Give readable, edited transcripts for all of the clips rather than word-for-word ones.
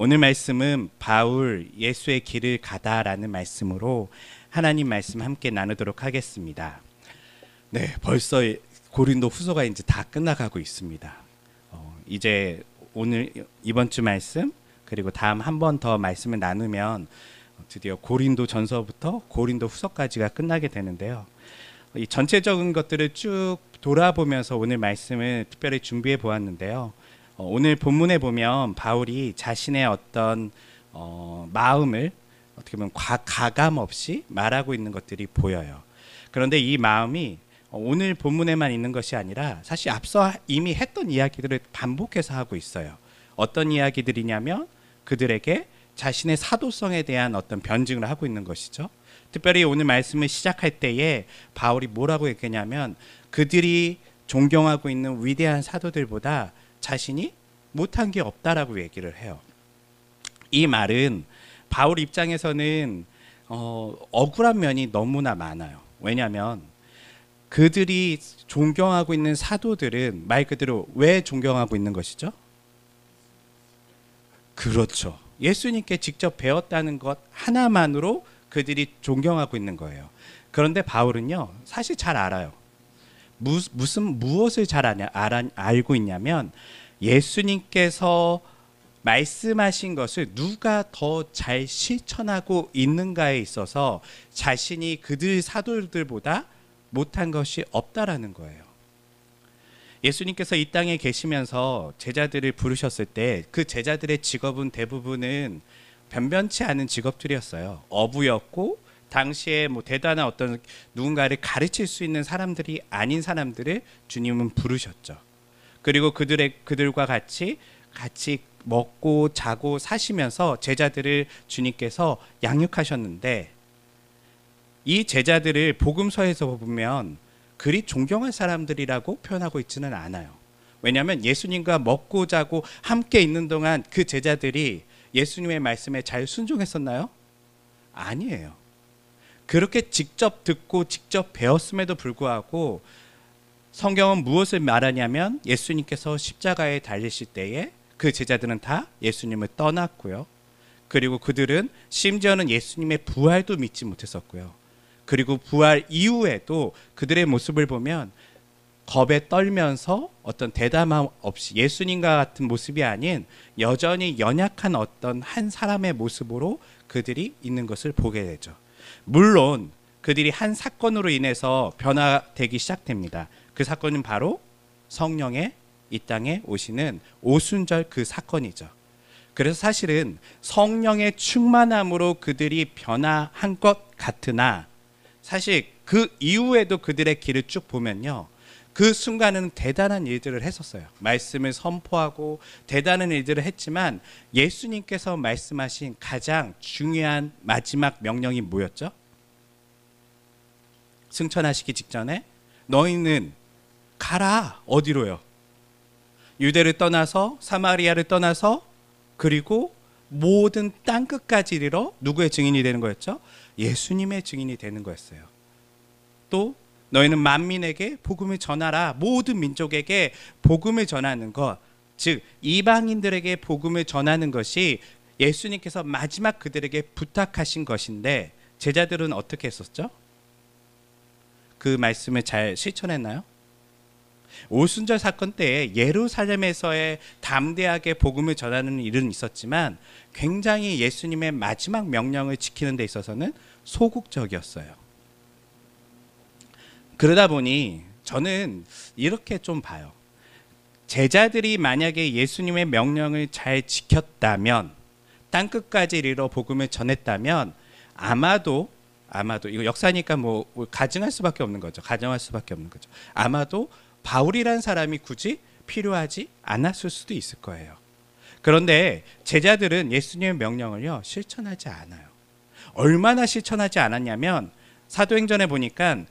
오늘 말씀은 바울 예수의 길을 가다라는 말씀으로 하나님 말씀 함께 나누도록 하겠습니다. 네, 벌써 고린도 후서가 이제 다 끝나가고 있습니다. 이제 오늘 이번 주 말씀 그리고 다음 한 번 더 말씀을 나누면 드디어 고린도 전서부터 고린도 후서까지가 끝나게 되는데요. 이 전체적인 것들을 쭉 돌아보면서 오늘 말씀을 특별히 준비해 보았는데요. 오늘 본문에 보면 바울이 자신의 어떤 마음을 어떻게 보면 가감 없이 말하고 있는 것들이 보여요. 그런데 이 마음이 오늘 본문에만 있는 것이 아니라 사실 앞서 이미 했던 이야기들을 반복해서 하고 있어요. 어떤 이야기들이냐면 그들에게 자신의 사도성에 대한 어떤 변증을 하고 있는 것이죠. 특별히 오늘 말씀을 시작할 때에 바울이 뭐라고 했냐면 그들이 존경하고 있는 위대한 사도들보다 자신이 못한 게 없다라고 얘기를 해요. 이 말은 바울 입장에서는 억울한 면이 너무나 많아요. 왜냐하면 그들이 존경하고 있는 사도들은 말 그대로 왜 존경하고 있는 것이죠? 그렇죠. 예수님께 직접 배웠다는 것 하나만으로 그들이 존경하고 있는 거예요. 그런데 바울은요, 사실 잘 알아요. 무엇을 잘 알고 있냐면 예수님께서 말씀하신 것을 누가 더 잘 실천하고 있는가에 있어서 자신이 그들 사도들보다 못한 것이 없다라는 거예요. 예수님께서 이 땅에 계시면서 제자들을 부르셨을 때 그 제자들의 직업은 대부분은 변변치 않은 직업들이었어요. 어부였고 당시에 뭐 대단한 어떤 누군가를 가르칠 수 있는 사람들이 아닌 사람들을 주님은 부르셨죠. 그리고 그들과 같이 먹고 자고 사시면서 제자들을 주님께서 양육하셨는데 이 제자들을 복음서에서 보면 그리 존경할 사람들이라고 표현하고 있지는 않아요. 왜냐하면 예수님과 먹고 자고 함께 있는 동안 그 제자들이 예수님의 말씀에 잘 순종했었나요? 아니에요. 그렇게 직접 듣고 직접 배웠음에도 불구하고 성경은 무엇을 말하냐면 예수님께서 십자가에 달리실 때에 그 제자들은 다 예수님을 떠났고요. 그리고 그들은 심지어는 예수님의 부활도 믿지 못했었고요. 그리고 부활 이후에도 그들의 모습을 보면 겁에 떨면서 어떤 대담함 없이 예수님과 같은 모습이 아닌 여전히 연약한 어떤 한 사람의 모습으로 그들이 있는 것을 보게 되죠. 물론 그들이 한 사건으로 인해서 변화되기 시작됩니다. 그 사건은 바로 성령의 이 땅에 오시는 오순절 그 사건이죠. 그래서 사실은 성령의 충만함으로 그들이 변화한 것 같으나 사실 그 이후에도 그들의 길을 쭉 보면요. 그 순간은 대단한 일들을 했었어요. 말씀을 선포하고 대단한 일들을 했지만 예수님께서 말씀하신 가장 중요한 마지막 명령이 뭐였죠? 승천하시기 직전에 너희는 가라. 어디로요? 유대를 떠나서 사마리아를 떠나서 그리고 모든 땅끝까지 이르러 누구의 증인이 되는 거였죠? 예수님의 증인이 되는 거였어요. 또 너희는 만민에게 복음을 전하라. 모든 민족에게 복음을 전하는 것, 즉 이방인들에게 복음을 전하는 것이 예수님께서 마지막 그들에게 부탁하신 것인데 제자들은 어떻게 했었죠? 그 말씀을 잘 실천했나요? 오순절 사건 때에 예루살렘에서의 담대하게 복음을 전하는 일은 있었지만 굉장히 예수님의 마지막 명령을 지키는 데 있어서는 소극적이었어요. 그러다 보니 저는 이렇게 좀 봐요. 제자들이 만약에 예수님의 명령을 잘 지켰다면 땅끝까지 이르러 복음을 전했다면 아마도 이거 역사니까 뭐 가정할 수밖에 없는 거죠. 가정할 수밖에 없는 거죠. 아마도 바울이라는 사람이 굳이 필요하지 않았을 수도 있을 거예요. 그런데 제자들은 예수님의 명령을요 실천하지 않아요. 얼마나 실천하지 않았냐면 사도행전에 보니까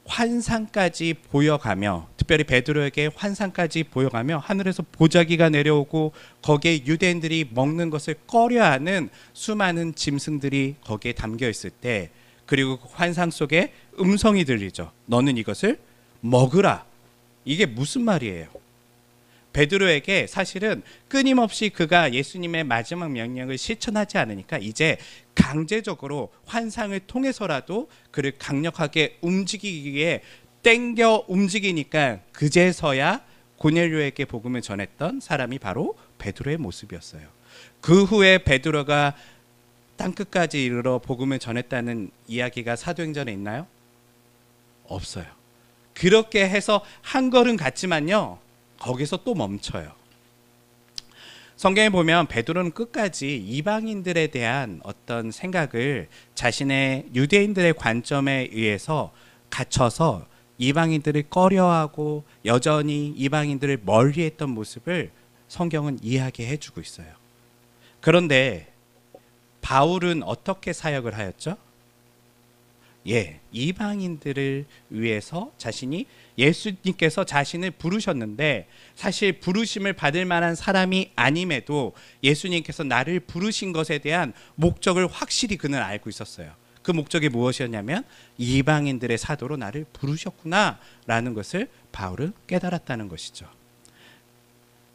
환상까지 보여가며 특별히 베드로에게 환상까지 보여가며 하늘에서 보자기가 내려오고 거기에 유대인들이 먹는 것을 꺼려하는 수많은 짐승들이 거기에 담겨 있을 때 그리고 그 환상 속에 음성이 들리죠. 너는 이것을 먹으라. 이게 무슨 말이에요? 베드로에게 사실은 끊임없이 그가 예수님의 마지막 명령을 실천하지 않으니까 이제 강제적으로 환상을 통해서라도 그를 강력하게 움직이기 위해 땡겨 움직이니까 그제서야 고넬료에게 복음을 전했던 사람이 바로 베드로의 모습이었어요. 그 후에 베드로가 땅끝까지 이르러 복음을 전했다는 이야기가 사도행전에 있나요? 없어요. 그렇게 해서 한 걸음 갔지만요, 거기서 또 멈춰요. 성경에 보면 베드로는 끝까지 이방인들에 대한 어떤 생각을 자신의 유대인들의 관점에 의해서 갇혀서 이방인들을 꺼려하고 여전히 이방인들을 멀리했던 모습을 성경은 이야기해 주고 있어요. 그런데 바울은 어떻게 사역을 하였죠? 이방인들을 위해서 자신이, 예수님께서 자신을 부르셨는데 사실 부르심을 받을 만한 사람이 아님에도 예수님께서 나를 부르신 것에 대한 목적을 확실히 그는 알고 있었어요. 그 목적이 무엇이었냐면 이방인들의 사도로 나를 부르셨구나 라는 것을 바울은 깨달았다는 것이죠.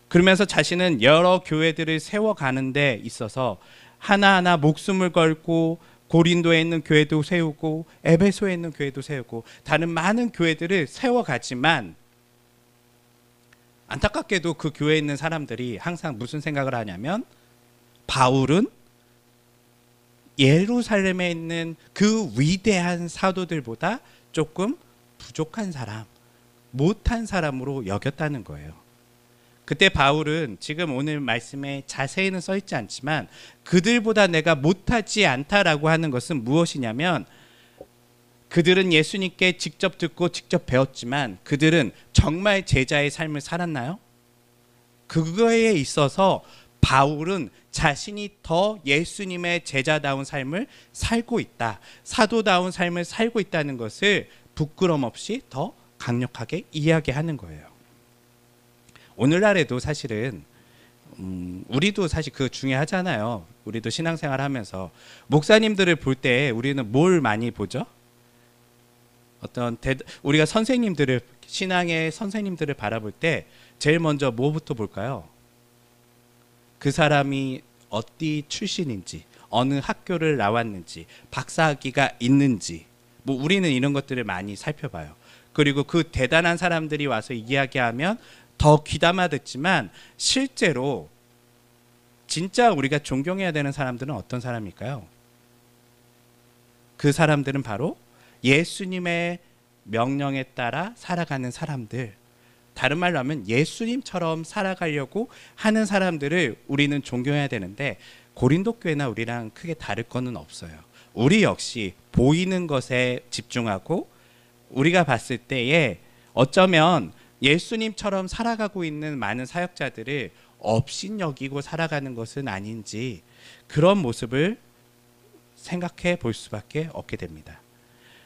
그러면서 자신은 여러 교회들을 세워가는 데 있어서 하나하나 목숨을 걸고 고린도에 있는 교회도 세우고 에베소에 있는 교회도 세우고 다른 많은 교회들을 세워가지만 안타깝게도 그 교회에 있는 사람들이 항상 무슨 생각을 하냐면 바울은 예루살렘에 있는 그 위대한 사도들보다 조금 부족한 사람, 못한 사람으로 여겼다는 거예요. 그때 바울은 지금 오늘 말씀에 자세히는 써 있지 않지만 그들보다 내가 못하지 않다라고 하는 것은 무엇이냐면 그들은 예수님께 직접 듣고 직접 배웠지만 그들은 정말 제자의 삶을 살았나요? 그거에 있어서 바울은 자신이 더 예수님의 제자다운 삶을 살고 있다, 사도다운 삶을 살고 있다는 것을 부끄럼 없이 더 강력하게 이야기하는 거예요. 오늘날에도 사실은 우리도 사실 그거 중요하잖아요. 우리도 신앙생활 하면서 목사님들을 볼 때 우리는 뭘 많이 보죠? 우리가 선생님들을, 신앙의 선생님들을 바라볼 때 제일 먼저 뭐부터 볼까요? 그 사람이 어디 출신인지, 어느 학교를 나왔는지, 박사학위가 있는지, 우리는 이런 것들을 많이 살펴봐요. 그리고 그 대단한 사람들이 와서 이야기하면 더 귀담아 듣지만 실제로 진짜 우리가 존경해야 되는 사람들은 어떤 사람일까요? 그 사람들은 바로 예수님의 명령에 따라 살아가는 사람들, 다른 말로 하면 예수님처럼 살아가려고 하는 사람들을 우리는 존경해야 되는데 고린도 교회나 우리랑 크게 다를 거는 없어요. 우리 역시 보이는 것에 집중하고 우리가 봤을 때에 어쩌면 예수님처럼 살아가고 있는 많은 사역자들을 업신여기고 살아가는 것은 아닌지 그런 모습을 생각해 볼 수밖에 없게 됩니다.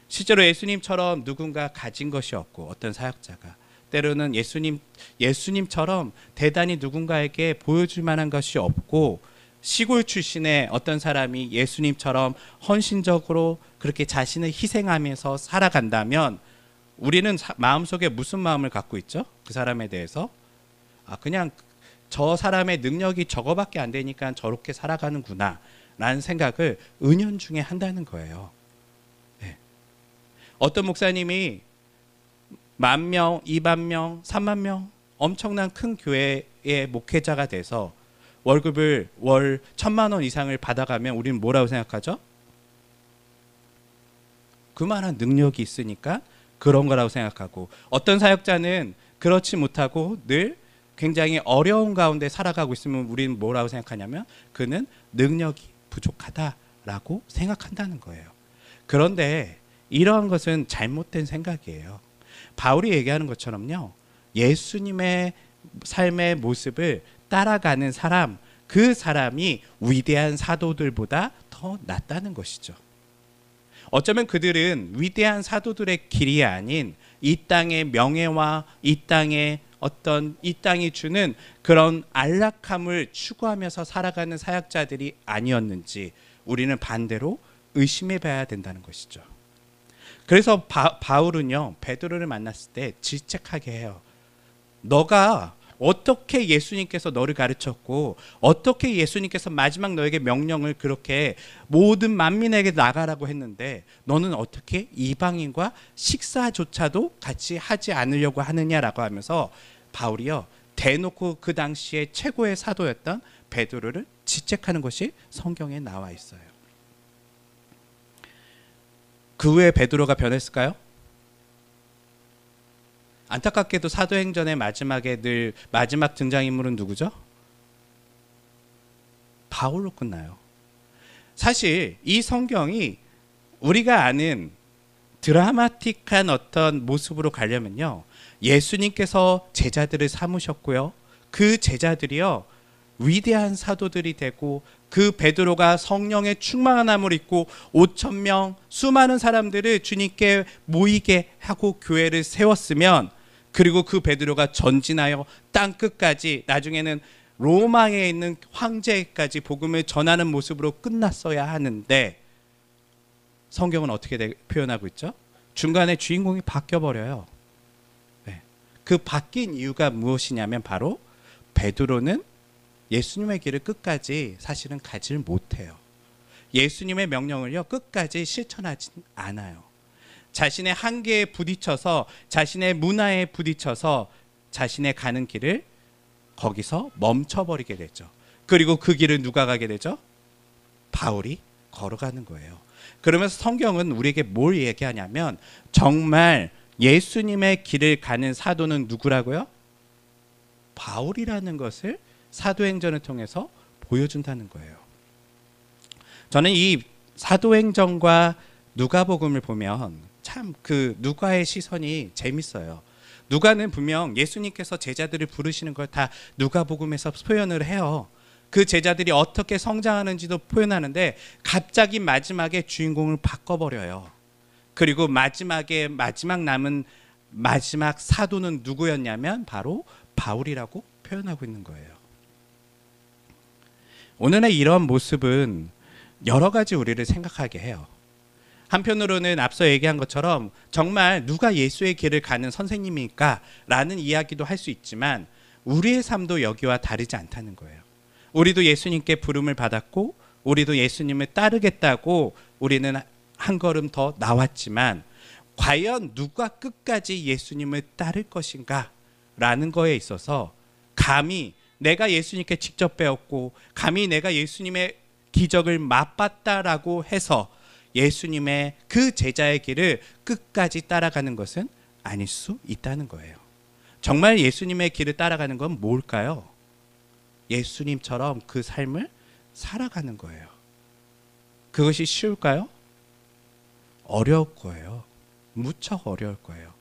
실제로 예수님처럼 누군가 가진 것이 없고 어떤 사역자가 때로는 예수님처럼 대단히 누군가에게 보여줄 만한 것이 없고 시골 출신의 어떤 사람이 예수님처럼 헌신적으로 그렇게 자신을 희생하면서 살아간다면 우리는 마음속에 무슨 마음을 갖고 있죠? 그 사람에 대해서 그냥 저 사람의 능력이 저거밖에 안 되니까 저렇게 살아가는구나 라는 생각을 은연중에 한다는 거예요. 네. 어떤 목사님이 10,000명, 20,000명, 30,000명 엄청난 큰 교회의 목회자가 돼서 월급을 월 1,000만 원 이상을 받아가면 우리는 뭐라고 생각하죠? 그만한 능력이 있으니까 그런 거라고 생각하고, 어떤 사역자는 그렇지 못하고 늘 굉장히 어려운 가운데 살아가고 있으면 우리는 뭐라고 생각하냐면 그는 능력이 부족하다라고 생각한다는 거예요. 그런데 이러한 것은 잘못된 생각이에요. 바울이 얘기하는 것처럼요, 예수님의 삶의 모습을 따라가는 사람, 그 사람이 위대한 사도들보다 더 낫다는 것이죠. 어쩌면 그들은 위대한 사도들의 길이 아닌 이 땅의 명예와 이 땅의 이 땅이 주는 그런 안락함을 추구하면서 살아가는 사역자들이 아니었는지 우리는 반대로 의심해 봐야 된다는 것이죠. 그래서 바울은요, 베드로를 만났을 때 질책하게 해요. 너가 어떻게 예수님께서 너를 가르쳤고 어떻게 예수님께서 마지막 너에게 명령을 그렇게 모든 만민에게 나가라고 했는데 너는 어떻게 이방인과 식사조차도 같이 하지 않으려고 하느냐라고 하면서 바울이요 대놓고 그 당시에 최고의 사도였던 베드로를 지적하는 것이 성경에 나와 있어요. 그 후에 베드로가 변했을까요? 안타깝게도 사도행전의 마지막에 늘 마지막 등장인물은 누구죠? 바울로 끝나요. 사실 이 성경이 우리가 아는 드라마틱한 어떤 모습으로 가려면요, 예수님께서 제자들을 삼으셨고요, 그 제자들이요 위대한 사도들이 되고 그 베드로가 성령의 충만함을 입고 5,000명 수많은 사람들을 주님께 모이게 하고 교회를 세웠으면, 그리고 그 베드로가 전진하여 땅끝까지 나중에는 로마에 있는 황제까지 복음을 전하는 모습으로 끝났어야 하는데 성경은 어떻게 표현하고 있죠? 중간에 주인공이 바뀌어버려요. 네. 그 바뀐 이유가 무엇이냐면 바로 베드로는 예수님의 길을 끝까지 사실은 가질 못해요. 예수님의 명령을요 끝까지 실천하지 않아요. 자신의 한계에 부딪혀서 자신의 문화에 부딪혀서 자신의 가는 길을 거기서 멈춰버리게 되죠. 그리고 그 길을 누가 가게 되죠? 바울이 걸어가는 거예요. 그러면서 성경은 우리에게 뭘 얘기하냐면 정말 예수님의 길을 가는 사도는 누구라고요? 바울이라는 것을 사도행전을 통해서 보여준다는 거예요. 저는 이 사도행전과 누가복음을 보면 참 그 누가의 시선이 재밌어요. 누가는 분명 예수님께서 제자들을 부르시는 걸 다 누가복음에서 표현을 해요. 그 제자들이 어떻게 성장하는지도 표현하는데 갑자기 마지막에 주인공을 바꿔버려요. 그리고 마지막에 마지막 남은 마지막 사도는 누구였냐면 바로 바울이라고 표현하고 있는 거예요. 오늘의 이런 모습은 여러 가지 우리를 생각하게 해요. 한편으로는 앞서 얘기한 것처럼 정말 누가 예수의 길을 가는 선생님일까? 라는 이야기도 할 수 있지만 우리의 삶도 여기와 다르지 않다는 거예요. 우리도 예수님께 부름을 받았고 우리도 예수님을 따르겠다고 우리는 한 걸음 더 나왔지만 과연 누가 끝까지 예수님을 따를 것인가? 라는 거에 있어서 감히 내가 예수님께 직접 배웠고 감히 내가 예수님의 기적을 맛봤다라고 해서 예수님의 그 제자의 길을 끝까지 따라가는 것은 아닐 수 있다는 거예요. 정말 예수님의 길을 따라가는 건 뭘까요? 예수님처럼 그 삶을 살아가는 거예요. 그것이 쉬울까요? 어려울 거예요. 무척 어려울 거예요.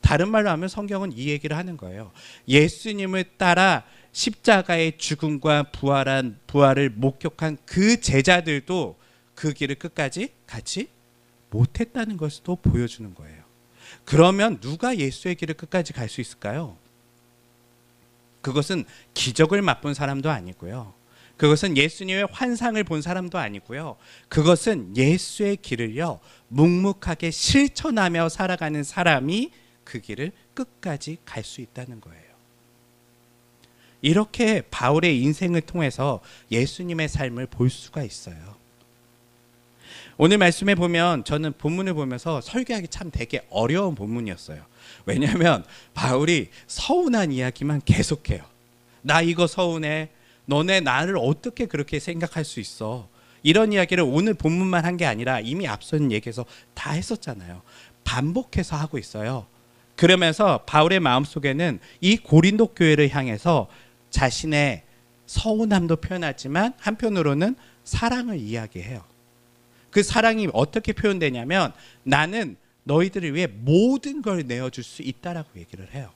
다른 말로 하면 성경은 이 얘기를 하는 거예요. 예수님을 따라 십자가의 죽음과 부활을 목격한 그 제자들도 그 길을 끝까지 가지 못했다는 것을 또 보여주는 거예요. 그러면 누가 예수의 길을 끝까지 갈 수 있을까요? 그것은 기적을 맛본 사람도 아니고요. 그것은 예수님의 환상을 본 사람도 아니고요. 그것은 예수의 길을요 묵묵하게 실천하며 살아가는 사람이 그 길을 끝까지 갈 수 있다는 거예요. 이렇게 바울의 인생을 통해서 예수님의 삶을 볼 수가 있어요. 오늘 말씀에 보면 저는 본문을 보면서 설교하기 참 되게 어려운 본문이었어요. 왜냐하면 바울이 서운한 이야기만 계속해요. 나 이거 서운해. 너네 나를 어떻게 그렇게 생각할 수 있어. 이런 이야기를 오늘 본문만 한 게 아니라 이미 앞선 얘기에서 다 했었잖아요. 반복해서 하고 있어요. 그러면서 바울의 마음속에는 이 고린도 교회를 향해서 자신의 서운함도 표현하지만 한편으로는 사랑을 이야기해요. 그 사랑이 어떻게 표현되냐면 나는 너희들을 위해 모든 걸 내어줄 수 있다라고 얘기를 해요.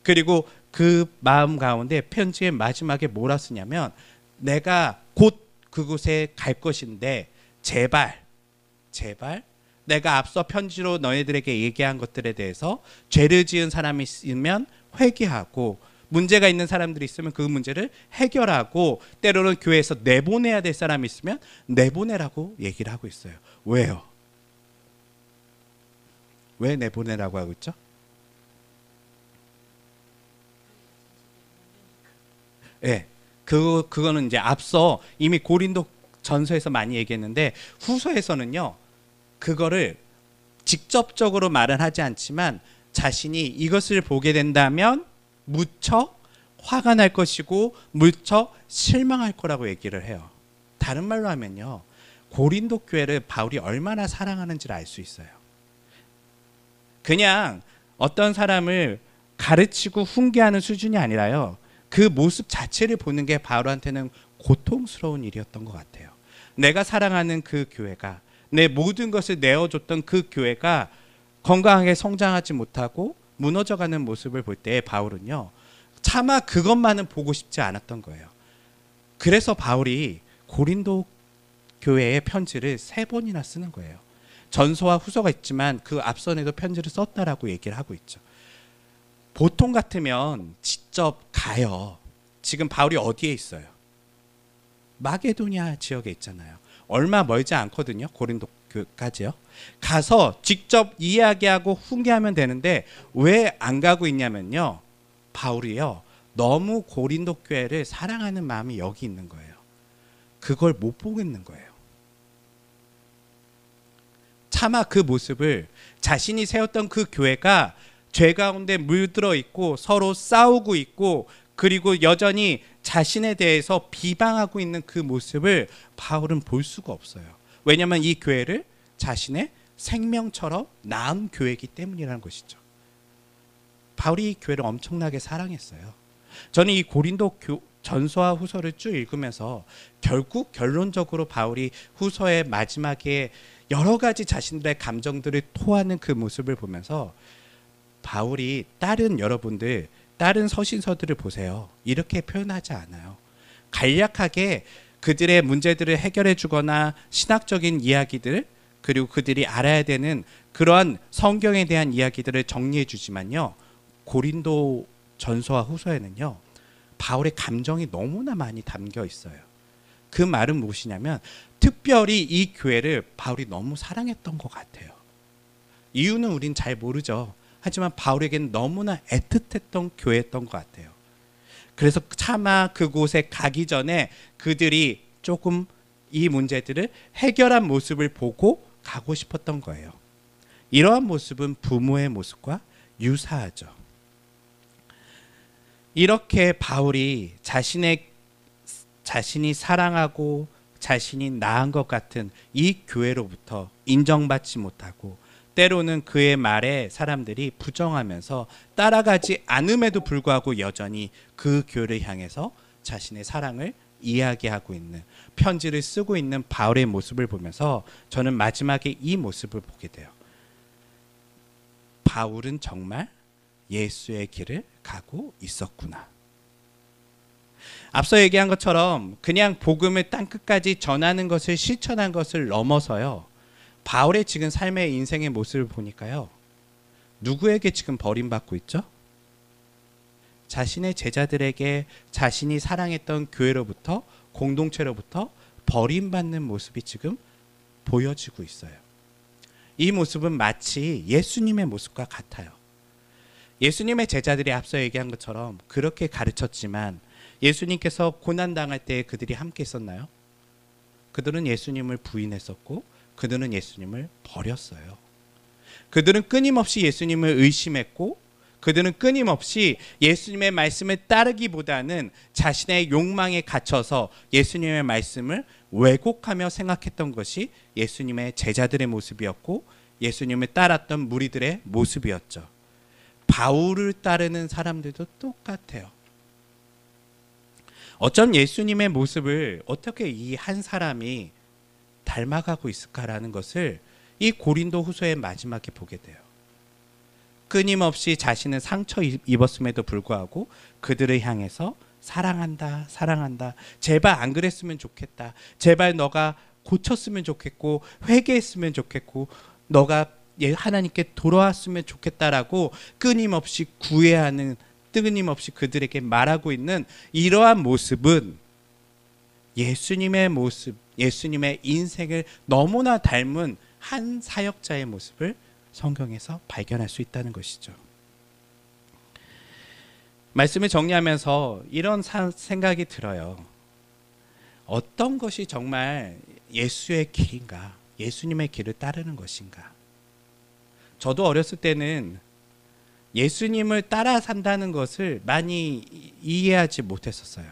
그리고 그 마음 가운데 편지의 마지막에 뭐라 쓰냐면 내가 곧 그곳에 갈 것인데 제발 내가 앞서 편지로 너희들에게 얘기한 것들에 대해서 죄를 지은 사람이 있으면 회개하고 문제가 있는 사람들이 있으면 그 문제를 해결하고 때로는 교회에서 내보내야 될 사람이 있으면 내보내라고 얘기를 하고 있어요. 왜요? 왜 내보내라고 하고 있죠? 예. 그거는 이제 앞서 이미 고린도 전서에서 많이 얘기했는데 후서에서는요. 그거를 직접적으로 말은 하지 않지만 자신이 이것을 보게 된다면 무척 화가 날 것이고 무척 실망할 거라고 얘기를 해요. 다른 말로 하면요. 고린도 교회를 바울이 얼마나 사랑하는지를 알 수 있어요. 그냥 어떤 사람을 가르치고 훈계하는 수준이 아니라요. 그 모습 자체를 보는 게 바울한테는 고통스러운 일이었던 것 같아요. 내가 사랑하는 그 교회가, 내 모든 것을 내어줬던 그 교회가 건강하게 성장하지 못하고 무너져가는 모습을 볼 때 바울은요. 차마 그것만은 보고 싶지 않았던 거예요. 그래서 바울이 고린도 교회의 편지를 3번이나 쓰는 거예요. 전서와 후서가 있지만 그 앞선에도 편지를 썼다라고 얘기를 하고 있죠. 보통 같으면 직접 가요. 지금 바울이 어디에 있어요? 마게도냐 지역에 있잖아요. 얼마 멀지 않거든요. 고린도까지요. 가서 직접 이야기하고 훈계하면 되는데 왜 안 가고 있냐면요. 바울이요. 너무 고린도 교회를 사랑하는 마음이 여기 있는 거예요. 그걸 못 보겠는 거예요. 차마 그 모습을 자신이 세웠던 그 교회가 죄 가운데 물들어 있고 서로 싸우고 있고 그리고 여전히 자신에 대해서 비방하고 있는 그 모습을 바울은 볼 수가 없어요. 왜냐하면 이 교회를 자신의 생명처럼 낳은 교회이기 때문이라는 것이죠. 바울이 이 교회를 엄청나게 사랑했어요. 저는 이 고린도 전서와 후서를 쭉 읽으면서 결국 결론적으로 바울이 후서의 마지막에 여러 가지 자신들의 감정들을 토하는 그 모습을 보면서 바울이 다른 여러분들, 다른 서신서들을 보세요. 이렇게 표현하지 않아요. 간략하게 그들의 문제들을 해결해 주거나 신학적인 이야기들 그리고 그들이 알아야 되는 그러한 성경에 대한 이야기들을 정리해 주지만요. 고린도 전서와 후서에는요. 바울의 감정이 너무나 많이 담겨 있어요. 그 말은 무엇이냐면 특별히 이 교회를 바울이 너무 사랑했던 것 같아요. 이유는 우린 잘 모르죠. 하지만 바울에게는 너무나 애틋했던 교회였던 것 같아요. 그래서 차마 그곳에 가기 전에 그들이 조금 이 문제들을 해결한 모습을 보고 가고 싶었던 거예요. 이러한 모습은 부모의 모습과 유사하죠. 이렇게 바울이 자신이 사랑하고 자신이 낳은 것 같은 이 교회로부터 인정받지 못하고 때로는 그의 말에 사람들이 부정하면서 따라가지 않음에도 불구하고 여전히 그 교회를 향해서 자신의 사랑을 이야기하고 있는 편지를 쓰고 있는 바울의 모습을 보면서 저는 마지막에 이 모습을 보게 돼요. 바울은 정말 예수의 길을 가고 있었구나. 앞서 얘기한 것처럼 그냥 복음을 땅끝까지 전하는 것을 실천한 것을 넘어서요. 바울의 지금 삶의 인생의 모습을 보니까요. 누구에게 지금 버림받고 있죠? 자신의 제자들에게 자신이 사랑했던 교회로부터 공동체로부터 버림받는 모습이 지금 보여지고 있어요. 이 모습은 마치 예수님의 모습과 같아요. 예수님의 제자들이 앞서 얘기한 것처럼 그렇게 가르쳤지만 예수님께서 고난당할 때 그들이 함께 있었나요? 그들은 예수님을 부인했었고 그들은 예수님을 버렸어요. 그들은 끊임없이 예수님을 의심했고 그들은 끊임없이 예수님의 말씀을 따르기보다는 자신의 욕망에 갇혀서 예수님의 말씀을 왜곡하며 생각했던 것이 예수님의 제자들의 모습이었고 예수님을 따랐던 무리들의 모습이었죠. 바울을 따르는 사람들도 똑같아요. 어쩜 예수님의 모습을 어떻게 이 한 사람이 닮아가고 있을까라는 것을 이 고린도 후서의 마지막에 보게 돼요. 끊임없이 자신은 상처 입었음에도 불구하고 그들을 향해서 사랑한다, 사랑한다. 제발 안 그랬으면 좋겠다. 제발 너가 고쳤으면 좋겠고 회개했으면 좋겠고 너가 하나님께 돌아왔으면 좋겠다라고 끊임없이 구애하는 끊임없이 그들에게 말하고 있는 이러한 모습은 예수님의 모습, 예수님의 인생을 너무나 닮은 한 사역자의 모습을 성경에서 발견할 수 있다는 것이죠. 말씀을 정리하면서 이런 생각이 들어요. 어떤 것이 정말 예수의 길인가? 예수님의 길을 따르는 것인가? 저도 어렸을 때는 예수님을 따라 산다는 것을 많이 이해하지 못했었어요.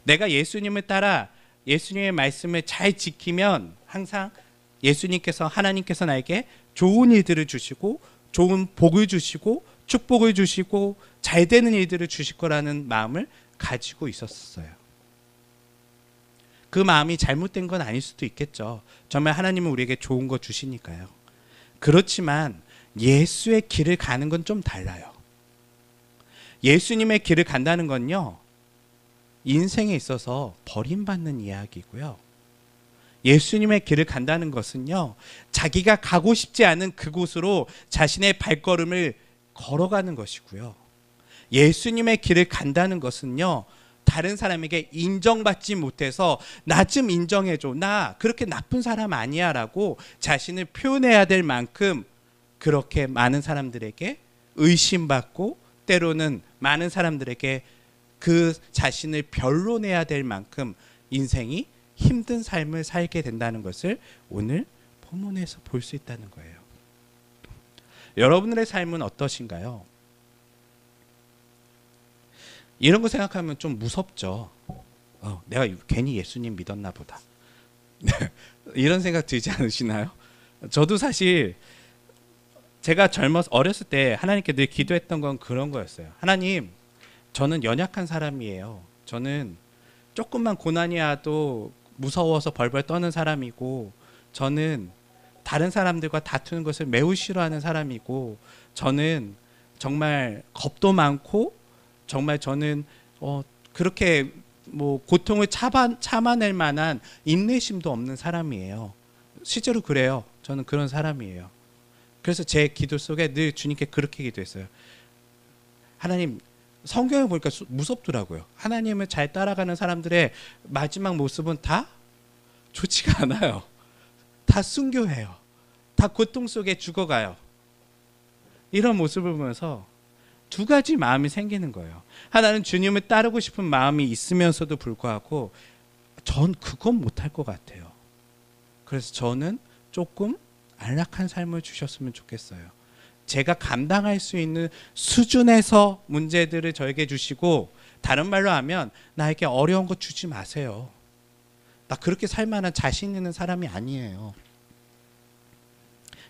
내가 예수님을 따라 예수님의 말씀을 잘 지키면 항상 예수님께서, 하나님께서 나에게 좋은 일들을 주시고 좋은 복을 주시고 축복을 주시고 잘 되는 일들을 주실 거라는 마음을 가지고 있었어요. 그 마음이 잘못된 건 아닐 수도 있겠죠. 정말 하나님은 우리에게 좋은 거 주시니까요. 그렇지만 예수의 길을 가는 건 좀 달라요. 예수님의 길을 간다는 건요, 인생에 있어서 버림받는 이야기고요. 예수님의 길을 간다는 것은요, 자기가 가고 싶지 않은 그곳으로 자신의 발걸음을 걸어가는 것이고요. 예수님의 길을 간다는 것은요, 다른 사람에게 인정받지 못해서 나 좀 인정해줘, 나 그렇게 나쁜 사람 아니야 라고 자신을 표현해야 될 만큼 그렇게 많은 사람들에게 의심받고 때로는 많은 사람들에게 그 자신을 변론해야 될 만큼 인생이 힘든 삶을 살게 된다는 것을 오늘 본문에서 볼 수 있다는 거예요. 여러분들의 삶은 어떠신가요? 이런 거 생각하면 좀 무섭죠. 내가 괜히 예수님 믿었나 보다. 이런 생각 들지 않으시나요? 저도 사실 제가 어렸을 때 하나님께 늘 기도했던 건 그런 거였어요. 하나님, 저는 연약한 사람이에요. 저는 조금만 고난이 와도 무서워서 벌벌 떠는 사람이고, 저는 다른 사람들과 다투는 것을 매우 싫어하는 사람이고, 저는 정말 겁도 많고, 정말 저는 그렇게 뭐 고통을 참아낼 만한 인내심도 없는 사람이에요. 실제로 그래요. 저는 그런 사람이에요. 그래서 제 기도 속에 늘 주님께 그렇게 기도했어요. 하나님, 성경에 보니까 무섭더라고요. 하나님을 잘 따라가는 사람들의 마지막 모습은 다 좋지가 않아요. 다 순교해요. 다 고통 속에 죽어가요. 이런 모습을 보면서 두 가지 마음이 생기는 거예요. 하나는 주님을 따르고 싶은 마음이 있으면서도 불구하고 전 그건 못할 것 같아요. 그래서 저는 조금 안락한 삶을 주셨으면 좋겠어요. 제가 감당할 수 있는 수준에서 문제들을 저에게 주시고, 다른 말로 하면 나에게 어려운 거 주지 마세요. 나 그렇게 살 만한 자신 있는 사람이 아니에요.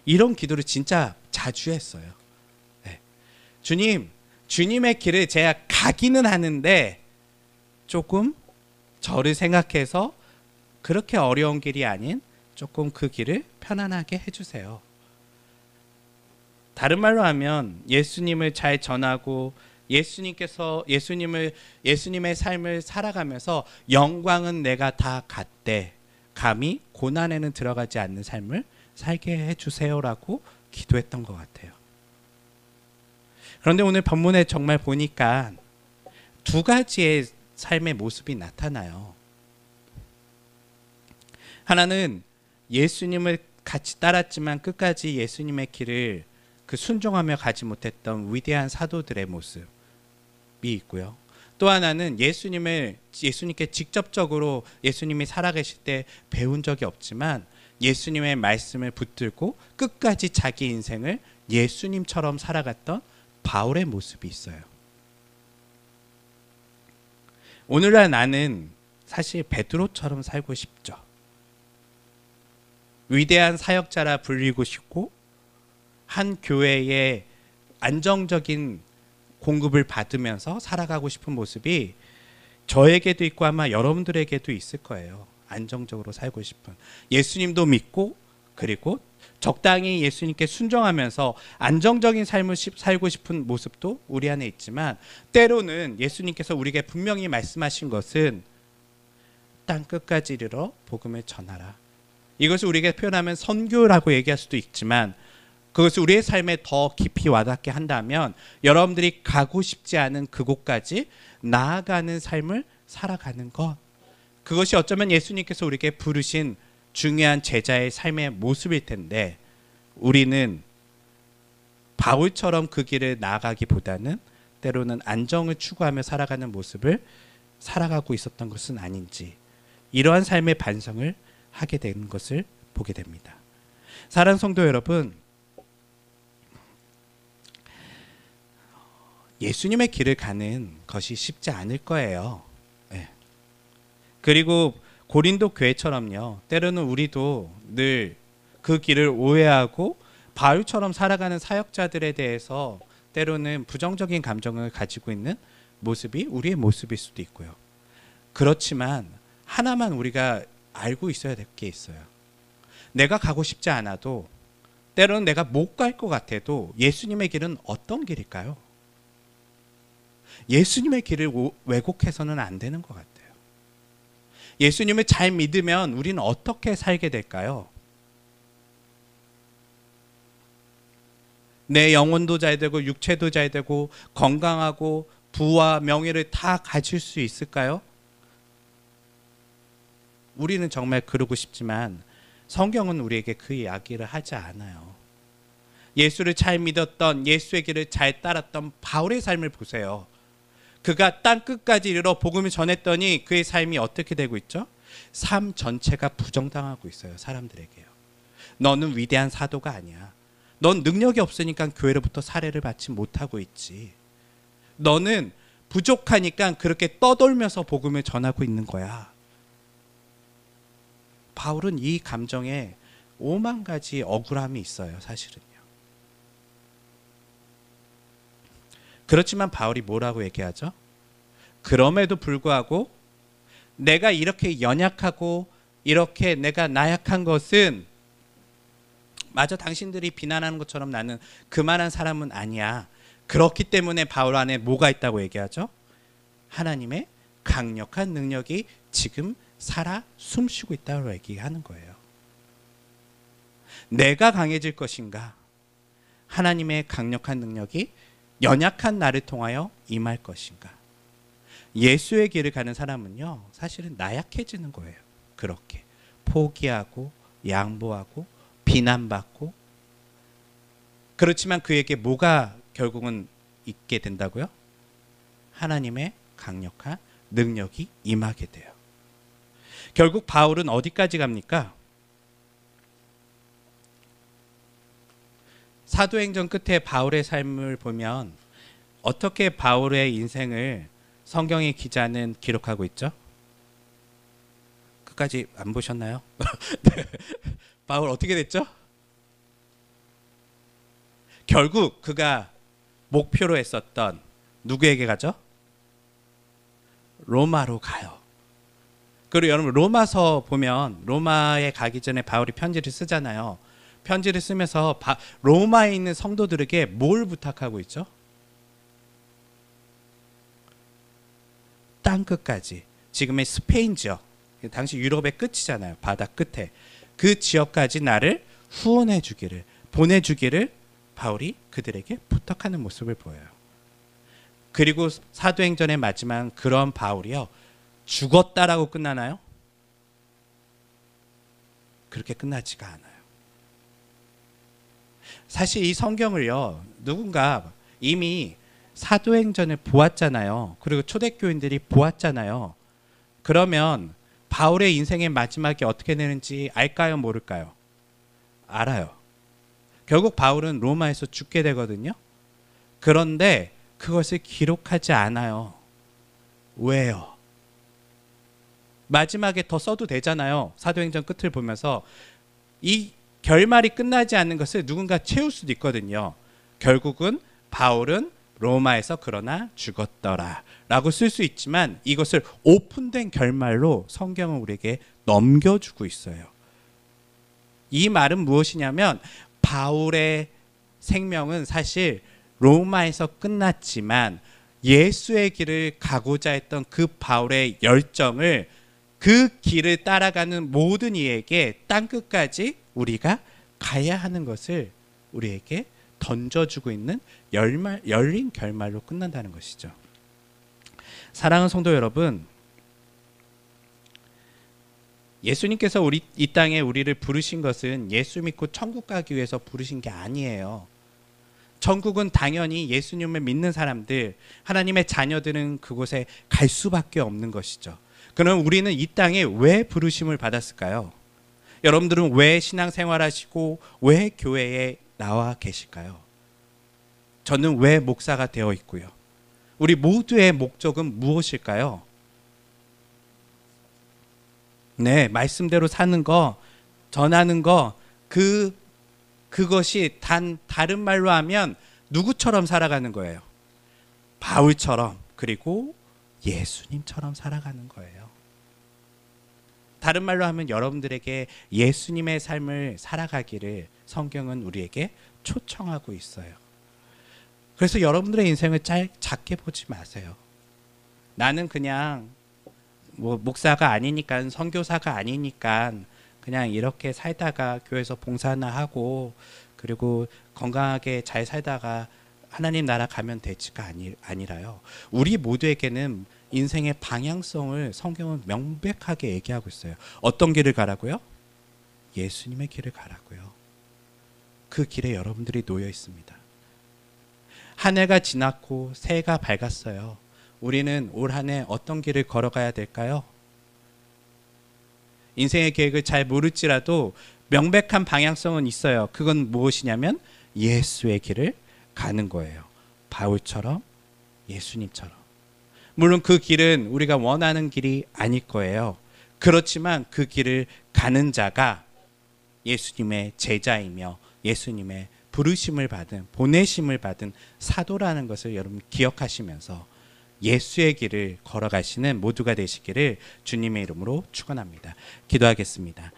이런 기도를 진짜 자주 했어요. 네. 주님, 주님의 길을 제가 가기는 하는데 조금 저를 생각해서 그렇게 어려운 길이 아닌 조금 그 길을 편안하게 해주세요. 다른 말로 하면 예수님을 잘 전하고 예수님의 삶을 살아가면서 영광은 내가 다 갖되 감히 고난에는 들어가지 않는 삶을 살게 해주세요라고 기도했던 것 같아요. 그런데 오늘 본문에 정말 보니까 두 가지의 삶의 모습이 나타나요. 하나는 예수님을 같이 따랐지만 끝까지 예수님의 길을 순종하며 가지 못했던 위대한 사도들의 모습이 있고요. 또 하나는 예수님께 직접적으로 예수님이 살아계실 때 배운 적이 없지만 예수님의 말씀을 붙들고 끝까지 자기 인생을 예수님처럼 살아갔던 바울의 모습이 있어요. 오늘날 나는 사실 베드로처럼 살고 싶죠. 위대한 사역자라 불리고 싶고 한 교회의 안정적인 공급을 받으면서 살아가고 싶은 모습이 저에게도 있고 아마 여러분들에게도 있을 거예요. 안정적으로 살고 싶은, 예수님도 믿고 그리고 적당히 예수님께 순종하면서 안정적인 삶을 살고 싶은 모습도 우리 안에 있지만, 때로는 예수님께서 우리에게 분명히 말씀하신 것은 땅 끝까지 이르러 복음을 전하라. 이것을 우리에게 표현하면 선교라고 얘기할 수도 있지만, 그것을 우리의 삶에 더 깊이 와닿게 한다면 여러분들이 가고 싶지 않은 그곳까지 나아가는 삶을 살아가는 것, 그것이 어쩌면 예수님께서 우리에게 부르신 중요한 제자의 삶의 모습일 텐데, 우리는 바울처럼 그 길을 나아가기보다는 때로는 안정을 추구하며 살아가는 모습을 살아가고 있었던 것은 아닌지, 이러한 삶의 반성을 하게 되는 것을 보게 됩니다. 사랑하는 성도 여러분, 예수님의 길을 가는 것이 쉽지 않을 거예요. 네. 그리고 고린도 교회처럼요, 때로는 우리도 늘 그 길을 오해하고 바울처럼 살아가는 사역자들에 대해서 때로는 부정적인 감정을 가지고 있는 모습이 우리의 모습일 수도 있고요. 그렇지만 하나만 우리가 알고 있어야 될 게 있어요. 내가 가고 싶지 않아도, 때로는 내가 못 갈 것 같아도 예수님의 길은 어떤 길일까요? 예수님의 길을 왜곡해서는 안 되는 것 같아요. 예수님을 잘 믿으면 우리는 어떻게 살게 될까요? 내 영혼도 잘 되고 육체도 잘 되고 건강하고 부와 명예를 다 가질 수 있을까요? 우리는 정말 그러고 싶지만 성경은 우리에게 그 이야기를 하지 않아요. 예수를 잘 믿었던, 예수의 길을 잘 따랐던 바울의 삶을 보세요. 그가 땅 끝까지 이르러 복음을 전했더니 그의 삶이 어떻게 되고 있죠? 삶 전체가 부정당하고 있어요. 사람들에게요. 너는 위대한 사도가 아니야. 넌 능력이 없으니까 교회로부터 사례를 받지 못하고 있지. 너는 부족하니까 그렇게 떠돌면서 복음을 전하고 있는 거야. 바울은 이 감정에 5만 가지 억울함이 있어요. 사실은요. 그렇지만 바울이 뭐라고 얘기하죠? 그럼에도 불구하고 내가 이렇게 연약하고 이렇게 내가 나약한 것은 마저 당신들이 비난하는 것처럼 나는 그만한 사람은 아니야. 그렇기 때문에 바울 안에 뭐가 있다고 얘기하죠? 하나님의 강력한 능력이 지금 살아 숨쉬고 있다고 얘기하는 거예요. 내가 강해질 것인가? 하나님의 강력한 능력이 연약한 나를 통하여 임할 것인가? 예수의 길을 가는 사람은요, 사실은 나약해지는 거예요. 그렇게 포기하고 양보하고 비난받고. 그렇지만 그에게 뭐가 결국은 있게 된다고요? 하나님의 강력한 능력이 임하게 돼요. 결국 바울은 어디까지 갑니까? 사도행전 끝에 바울의 삶을 보면 어떻게 바울의 인생을 성경의 기자는 기록하고 있죠? 끝까지 안 보셨나요? 네. 바울 어떻게 됐죠? 결국 그가 목표로 했었던, 누구에게 가죠? 로마로 가요. 그리고 여러분, 로마서 보면 로마에 가기 전에 바울이 편지를 쓰잖아요. 편지를 쓰면서 로마에 있는 성도들에게 뭘 부탁하고 있죠? 땅 끝까지, 지금의 스페인 지역, 당시 유럽의 끝이잖아요. 바다 끝에. 그 지역까지 나를 후원해 주기를, 보내주기를 바울이 그들에게 부탁하는 모습을 보여요. 그리고 사도행전의 마지막 그런 바울이요, 죽었다라고 끝나나요? 그렇게 끝나지가 않아요. 사실 이 성경을요, 누군가 이미 사도행전을 보았잖아요. 그리고 초대교인들이 보았잖아요. 그러면 바울의 인생의 마지막이 어떻게 되는지 알까요? 모를까요? 알아요. 결국 바울은 로마에서 죽게 되거든요. 그런데 그것을 기록하지 않아요. 왜요? 마지막에 더 써도 되잖아요. 사도행전 끝을 보면서 이 결말이 끝나지 않는 것을 누군가 채울 수도 있거든요. 결국은 바울은 로마에서 그러나 죽었더라 라고 쓸 수 있지만, 이것을 오픈된 결말로 성경은 우리에게 넘겨주고 있어요. 이 말은 무엇이냐면, 바울의 생명은 사실 로마에서 끝났지만 예수의 길을 가고자 했던 그 바울의 열정을, 그 길을 따라가는 모든 이에게 땅끝까지 우리가 가야 하는 것을 우리에게 던져주고 있는 열린 결말로 끝난다는 것이죠. 사랑하는 성도 여러분, 예수님께서 이 땅에 우리를 부르신 것은 예수 믿고 천국 가기 위해서 부르신 게 아니에요. 천국은 당연히 예수님을 믿는 사람들, 하나님의 자녀들은 그곳에 갈 수밖에 없는 것이죠. 그럼 우리는 이 땅에 왜 부르심을 받았을까요? 여러분들은 왜 신앙생활하시고 왜 교회에 나와 계실까요? 저는 왜 목사가 되어 있고요. 우리 모두의 목적은 무엇일까요? 네, 말씀대로 사는 거, 전하는 거, 그것이 다른 말로 하면 누구처럼 살아가는 거예요? 바울처럼, 그리고 예수님처럼 살아가는 거예요. 다른 말로 하면 여러분들에게 예수님의 삶을 살아가기를 성경은 우리에게 초청하고 있어요. 그래서 여러분들의 인생을 작게 보지 마세요. 나는 그냥 목사가 아니니까, 선교사가 아니니까 그냥 이렇게 살다가 교회에서 봉사나 하고 그리고 건강하게 잘 살다가 하나님 나라 가면 되지가 아니라요. 우리 모두에게는 인생의 방향성을 성경은 명백하게 얘기하고 있어요. 어떤 길을 가라고요? 예수님의 길을 가라고요. 그 길에 여러분들이 놓여 있습니다. 한 해가 지났고 새해가 밝았어요. 우리는 올 한 해 어떤 길을 걸어가야 될까요? 인생의 계획을 잘 모를지라도 명백한 방향성은 있어요. 그건 무엇이냐면 예수의 길을 가는 거예요. 바울처럼, 예수님처럼. 물론 그 길은 우리가 원하는 길이 아닐 거예요. 그렇지만 그 길을 가는 자가 예수님의 제자이며 예수님의 부르심을 받은, 보내심을 받은 사도라는 것을 여러분 기억하시면서 예수의 길을 걸어가시는 모두가 되시기를 주님의 이름으로 축원합니다. 기도하겠습니다.